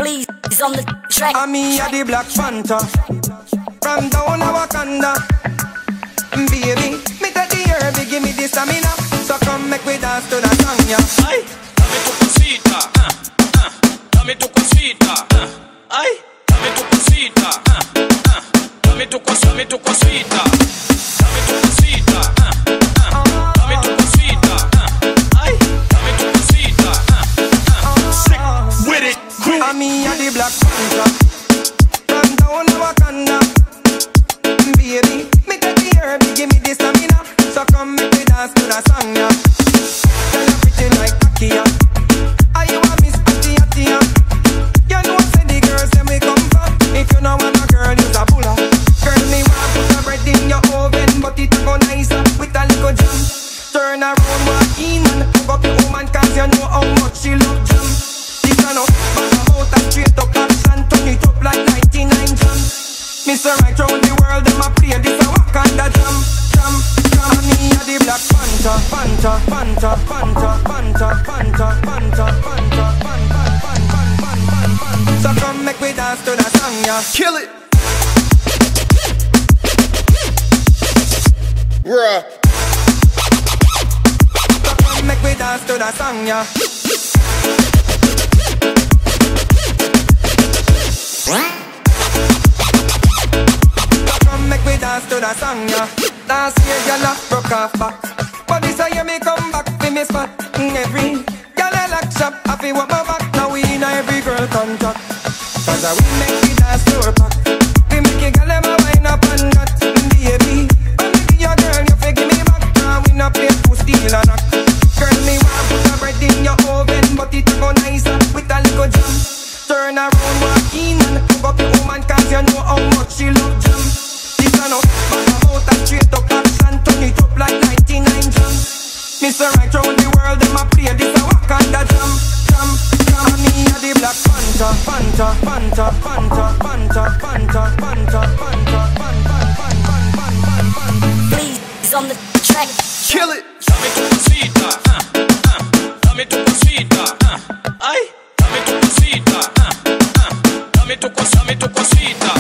Please, he's on the track. I'm me a the Black Panther from down a Wakanda. Baby, me take the herb, give me the stamina. So come make we dance to the song, yeah. Ay, dame tu cosita, dame tu cosita, ay, dame tu cosita, dame tu cosita, dame tu cosita, dame tu cosita, dame tu cosita, ay, dame tu cosita, sick with it, I'm me a the Black Panther from down a Wakanda. Baby, me take the herb, give me the stamina. So come make we dance to the song, yeah. Girl, you pretty like Akia. Are you a Miss Atia? You know say the girls them we come from. If you know want a girl, use a bulla. Girl, me want put a bread in your oven, but it a go nicer with a little jam. Turn around, walk in and hug up your woman, cause you know how much she love jam. This a no back about and straight up action, turn it up like 99 jam. Mr. Right round the world, them a play this a Wakanda jam, jam, jam. Me a the Black Panther, Panther, Panther, Panther, Panther, Panther, Panther, Panther, Panther. So come make we dance to the song, yeah. Kill it. Bruh. So come make we dance to the song, yeah. Make we dance to the song, yeah. Last year, y'all broke off back, but this year me come back for me spot. Every y'all lock shop, I feel what my back. Now we in every girl contract, cause we make the dance floor pack. We make a girl them a wind up and that. Baby, when me be your girl, you fi give me back. Now we not play to steal a knock. Girl, me want put a bread in your oven, but it a go nicer with a little jam. Turn around, walk in and hug up your woman, cause you know how much she love jam. Back about and straight up action, turn it up like 99 jam. Mr. Right round the world, them a play this a Wakanda jam, jam, jam. Me a the Black Panther, Panther, Panther, Panther, Panther, Panther, Panther, Panther, Panther. Please, he's on the track. Kill it. dame tu cosita, dame tu cosita, ay, dame tu cosita, dame tu cosita,